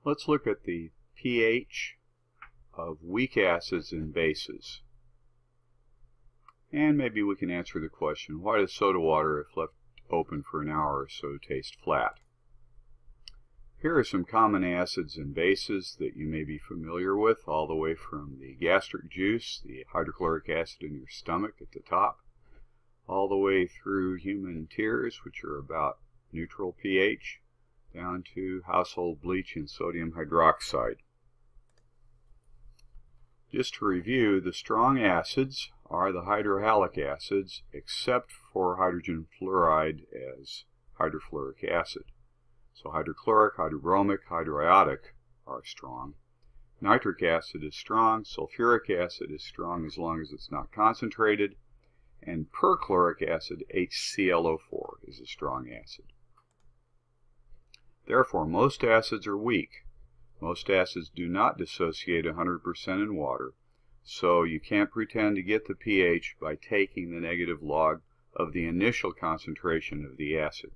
Let's look at the pH of weak acids and bases. And maybe we can answer the question, why does soda water, if left open for an hour or so, taste flat? Here are some common acids and bases that you may be familiar with, all the way from the gastric juice, the hydrochloric acid in your stomach at the top, all the way through human tears, which are about neutral pH, down to household bleach and sodium hydroxide. Just to review, the strong acids are the hydrohalic acids, except for hydrogen fluoride as hydrofluoric acid. So hydrochloric, hydrobromic, hydroiodic are strong. Nitric acid is strong. Sulfuric acid is strong as long as it's not concentrated. And perchloric acid, HClO4, is a strong acid. Therefore, most acids are weak. Most acids do not dissociate 100% in water, so you can't pretend to get the pH by taking the negative log of the initial concentration of the acid.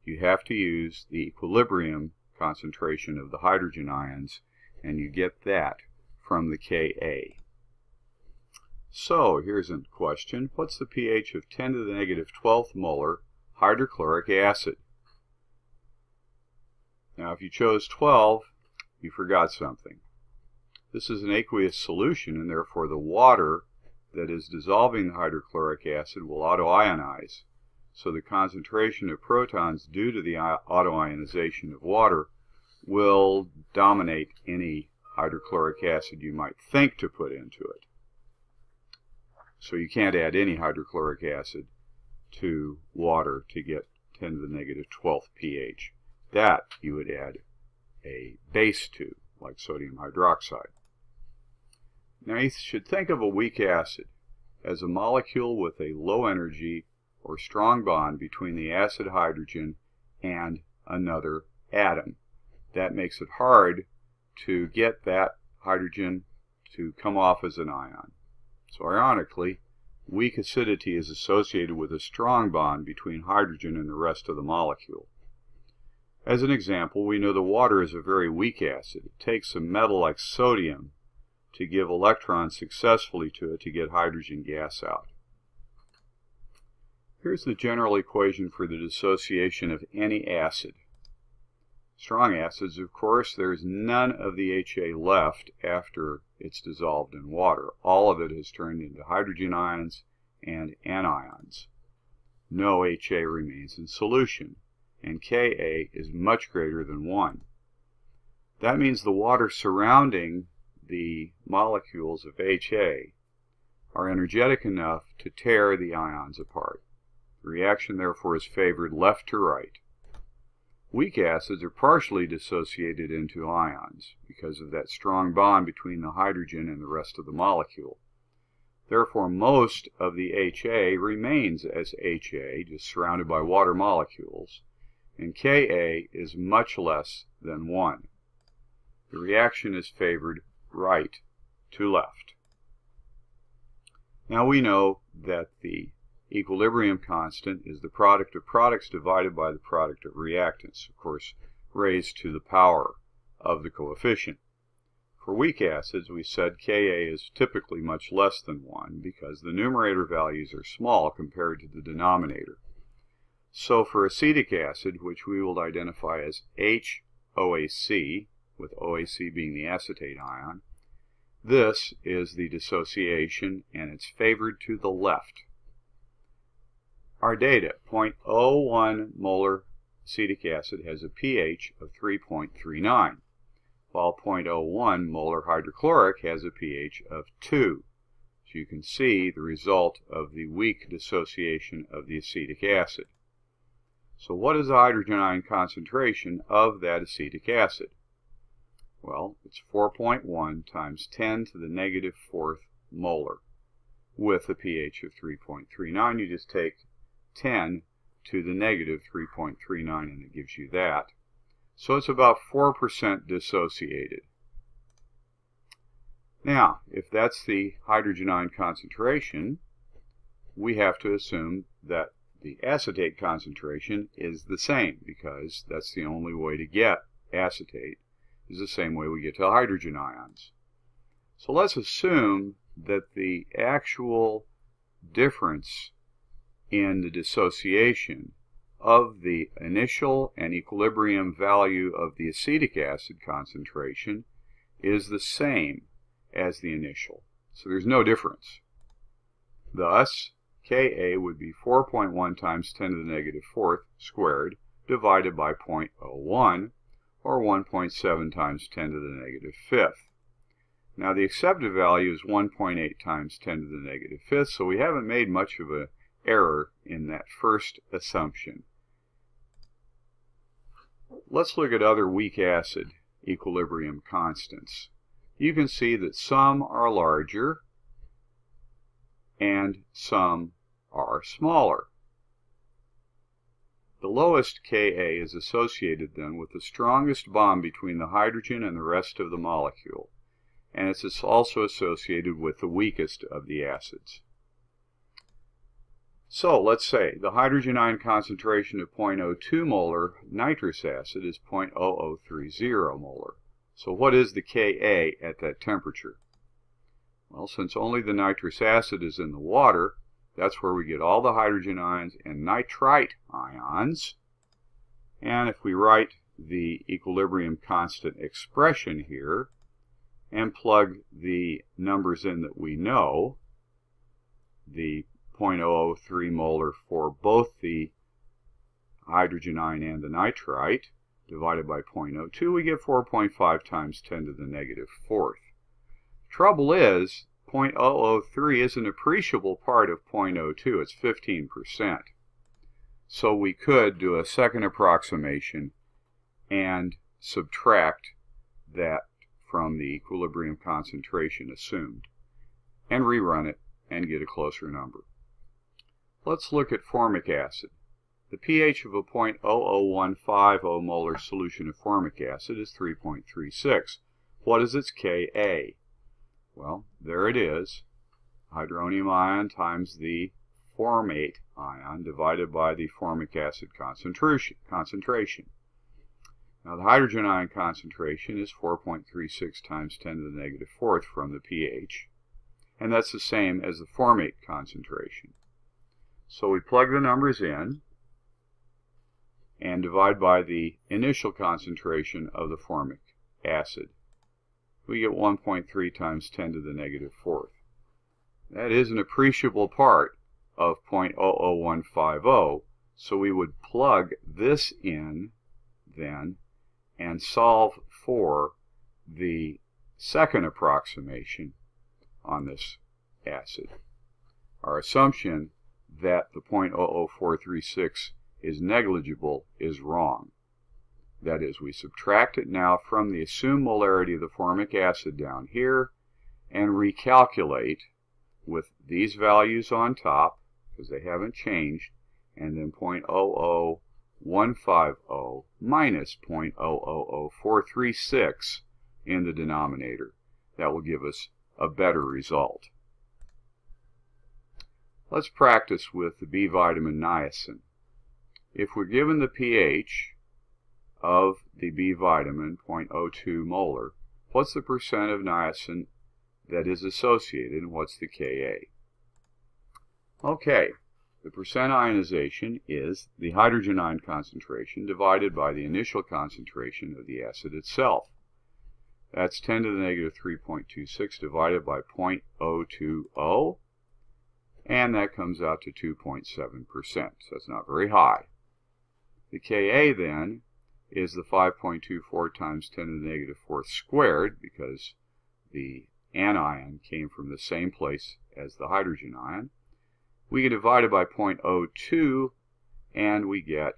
You have to use the equilibrium concentration of the hydrogen ions, and you get that from the Ka. So here's a question. What's the pH of 10 to the negative 12th molar hydrochloric acid? Now if you chose 12, you forgot something. This is an aqueous solution, and therefore the water that is dissolving the hydrochloric acid will autoionize. So the concentration of protons due to the autoionization of water will dominate any hydrochloric acid you might think to put into it. So you can't add any hydrochloric acid to water to get 10 to the negative 12th pH. That you would add a base to, like sodium hydroxide. Now you should think of a weak acid as a molecule with a low energy or strong bond between the acid hydrogen and another atom. That makes it hard to get that hydrogen to come off as an ion. So ironically, weak acidity is associated with a strong bond between hydrogen and the rest of the molecule. As an example, we know the water is a very weak acid. It takes a metal like sodium to give electrons successfully to it to get hydrogen gas out. Here's the general equation for the dissociation of any acid. Strong acids, of course, there's none of the HA left after it's dissolved in water. All of it has turned into hydrogen ions and anions. No HA remains in solution, and Ka is much greater than 1. That means the water surrounding the molecules of HA are energetic enough to tear the ions apart. The reaction, therefore, is favored left to right. Weak acids are partially dissociated into ions because of that strong bond between the hydrogen and the rest of the molecule. Therefore, most of the HA remains as HA, just surrounded by water molecules, and Ka is much less than 1. The reaction is favored right to left. Now we know that the equilibrium constant is the product of products divided by the product of reactants, of course, raised to the power of the coefficient. For weak acids, we said Ka is typically much less than 1 because the numerator values are small compared to the denominator. So for acetic acid, which we will identify as HOAC, with OAC being the acetate ion, this is the dissociation, and it's favored to the left. Our data, 0.01 molar acetic acid has a pH of 3.39, while 0.01 molar hydrochloric has a pH of 2. So you can see the result of the weak dissociation of the acetic acid. So what is the hydrogen ion concentration of that acetic acid? Well, it's 4.1 times 10 to the negative 4th molar. With a pH of 3.39, you just take 10 to the negative 3.39 and it gives you that. So it's about 4% dissociated. Now, if that's the hydrogen ion concentration, we have to assume that the acetate concentration is the same, because that's the only way to get acetate, is the same way we get to hydrogen ions. So let's assume that the actual difference in the dissociation of the initial and equilibrium value of the acetic acid concentration is the same as the initial. So there's no difference. Thus, Ka would be 4.1 times 10 to the negative fourth squared divided by 0.01, or 1.7 times 10 to the negative fifth. Now the accepted value is 1.8 times 10 to the negative fifth, so we haven't made much of an error in that first assumption. Let's look at other weak acid equilibrium constants. You can see that some are larger and some are smaller. The lowest Ka is associated then with the strongest bond between the hydrogen and the rest of the molecule, and it's also associated with the weakest of the acids. So let's say the hydrogen ion concentration of 0.02 molar nitrous acid is 0.0030 molar. So what is the Ka at that temperature? Well, since only the nitrous acid is in the water, that's where we get all the hydrogen ions and nitrite ions. And if we write the equilibrium constant expression here and plug the numbers in that we know, the 0.003 molar for both the hydrogen ion and the nitrite divided by 0.02, we get 4.5 times 10 to the negative fourth. Trouble is, 0.003 is an appreciable part of 0.02. It's 15%. So we could do a second approximation and subtract that from the equilibrium concentration assumed and rerun it and get a closer number. Let's look at formic acid. The pH of a 0.00150 molar solution of formic acid is 3.36. What is its Ka? Well, there it is. Hydronium ion times the formate ion divided by the formic acid concentration. Now the hydrogen ion concentration is 4.36 times 10 to the negative fourth from the pH, and that's the same as the formate concentration. So we plug the numbers in and divide by the initial concentration of the formic acid. We get 1.3 times 10 to the negative fourth. That is an appreciable part of 0.00150, so we would plug this in then and solve for the second approximation on this acid. Our assumption that the 0.00436 is negligible is wrong. That is, we subtract it now from the assumed molarity of the formic acid down here and recalculate with these values on top, because they haven't changed, and then 0.00150 minus 0.000436 in the denominator. That will give us a better result. Let's practice with the B vitamin niacin. If we're given the pH of the B vitamin, 0.02 molar, what's the percent of niacin that is associated, and what's the Ka? Okay, the percent ionization is the hydrogen ion concentration divided by the initial concentration of the acid itself. That's 10 to the negative 3.26 divided by 0.020, and that comes out to 2.7%, so that's not very high. The Ka then is the 5.24 times 10 to the negative fourth squared, because the anion came from the same place as the hydrogen ion. We can divide it by 0.02, and we get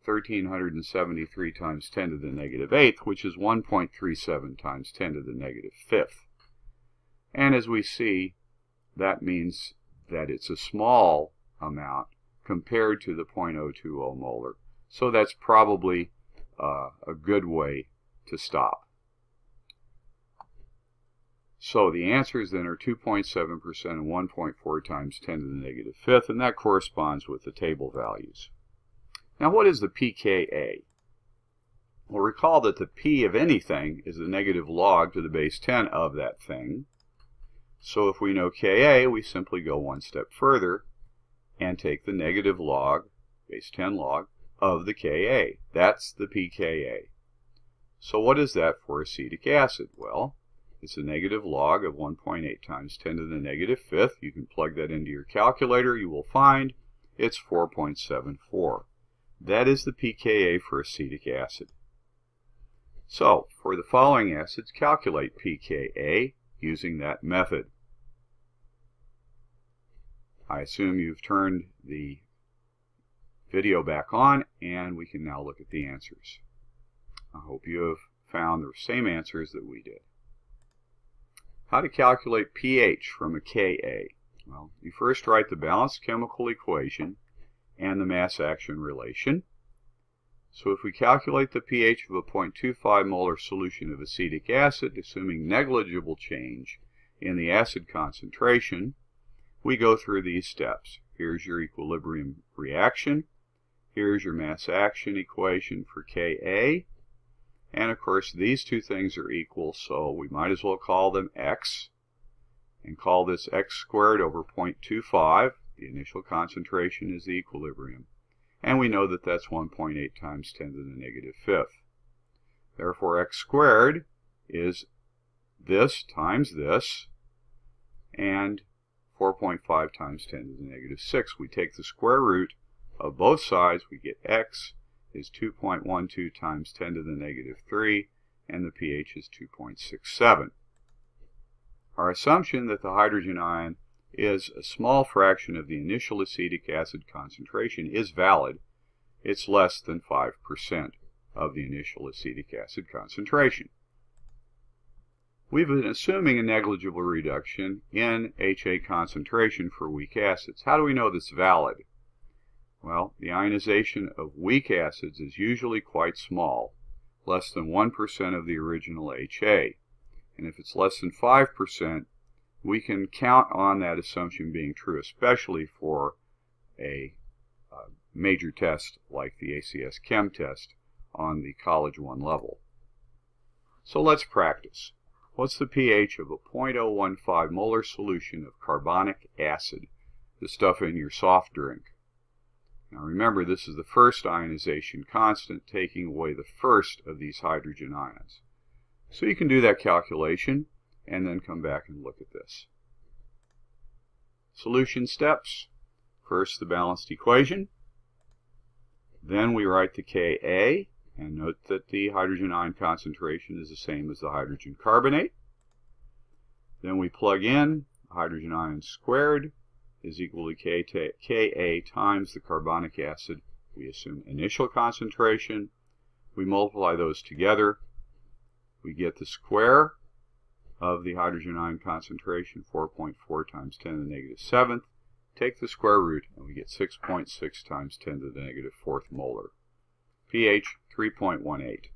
1,373 times 10 to the negative eighth, which is 1.37 times 10 to the negative fifth. And as we see, that means that it's a small amount compared to the 0.020 molar. So that's probably a good way to stop. So the answers then are 2.7% and 1.4 times 10 to the negative fifth, and that corresponds with the table values. Now what is the pKa? Well, recall that the p of anything is the negative log to the base 10 of that thing. So if we know Ka, we simply go one step further and take the negative log, base 10 log, of the Ka. That's the pKa. So what is that for acetic acid? Well, it's a negative log of 1.8 times 10 to the negative fifth. You can plug that into your calculator. You will find it's 4.74. That is the pKa for acetic acid. So, for the following acids, calculate pKa using that method. I assume you've turned the video back on, and we can now look at the answers. I hope you have found the same answers that we did. How to calculate pH from a Ka? Well, you first write the balanced chemical equation and the mass-action relation. So if we calculate the pH of a 0.25 molar solution of acetic acid, assuming negligible change in the acid concentration, we go through these steps. Here's your equilibrium reaction. Here's your mass-action equation for Ka. And of course, these two things are equal, so we might as well call them x. And call this x squared over 0.25. The initial concentration is the equilibrium. And we know that that's 1.8 times 10 to the negative fifth. Therefore, x squared is this times this, and 4.5 times 10 to the negative 6. We take the square root of both sides. We get x is 2.12 times 10 to the negative 3, and the pH is 2.67. Our assumption that the hydrogen ion is a small fraction of the initial acetic acid concentration is valid. It's less than 5% of the initial acetic acid concentration. We've been assuming a negligible reduction in HA concentration for weak acids. How do we know this is valid? Well, the ionization of weak acids is usually quite small, less than 1% of the original HA. And if it's less than 5%, we can count on that assumption being true, especially for a major test like the ACS Chem test on the College 1 level. So let's practice. What's the pH of a 0.015 molar solution of carbonic acid, the stuff in your soft drink? Now remember, this is the first ionization constant, taking away the first of these hydrogen ions. So you can do that calculation and then come back and look at this. Solution steps. First, the balanced equation. Then we write the Ka, and note that the hydrogen ion concentration is the same as the hydrogen carbonate. Then we plug in hydrogen ion squared is equal to Ka times the carbonic acid. We assume initial concentration. We multiply those together. We get the square of the hydrogen ion concentration, 4.4 times 10 to the negative 7th. Take the square root, and we get 6.6 times 10 to the negative 4th molar. pH 3.18,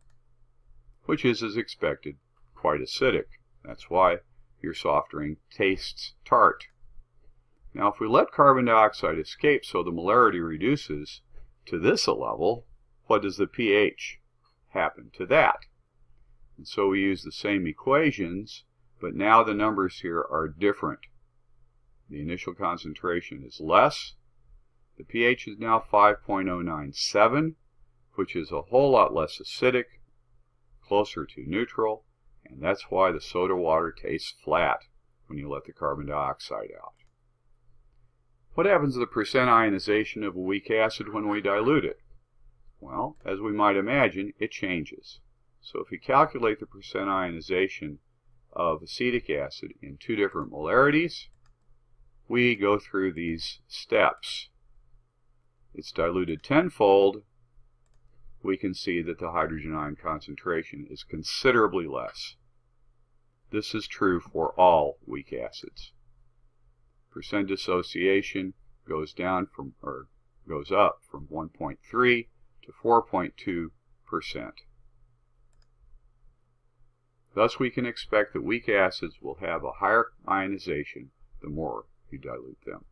which is, as expected, quite acidic. That's why your soft drink tastes tart. Now, if we let carbon dioxide escape so the molarity reduces to this level, what does the pH happen to that? And so we use the same equations, but now the numbers here are different. The initial concentration is less. The pH is now 5.097, which is a whole lot less acidic, closer to neutral, and that's why the soda water tastes flat when you let the carbon dioxide out. What happens to the percent ionization of a weak acid when we dilute it? Well, as we might imagine, it changes. So if we calculate the percent ionization of acetic acid in two different molarities, we go through these steps. It's diluted tenfold. We can see that the hydrogen ion concentration is considerably less. This is true for all weak acids. Percent dissociation goes up from 1.3 to 4.2%. Thus, we can expect that weak acids will have a higher ionization the more you dilute them.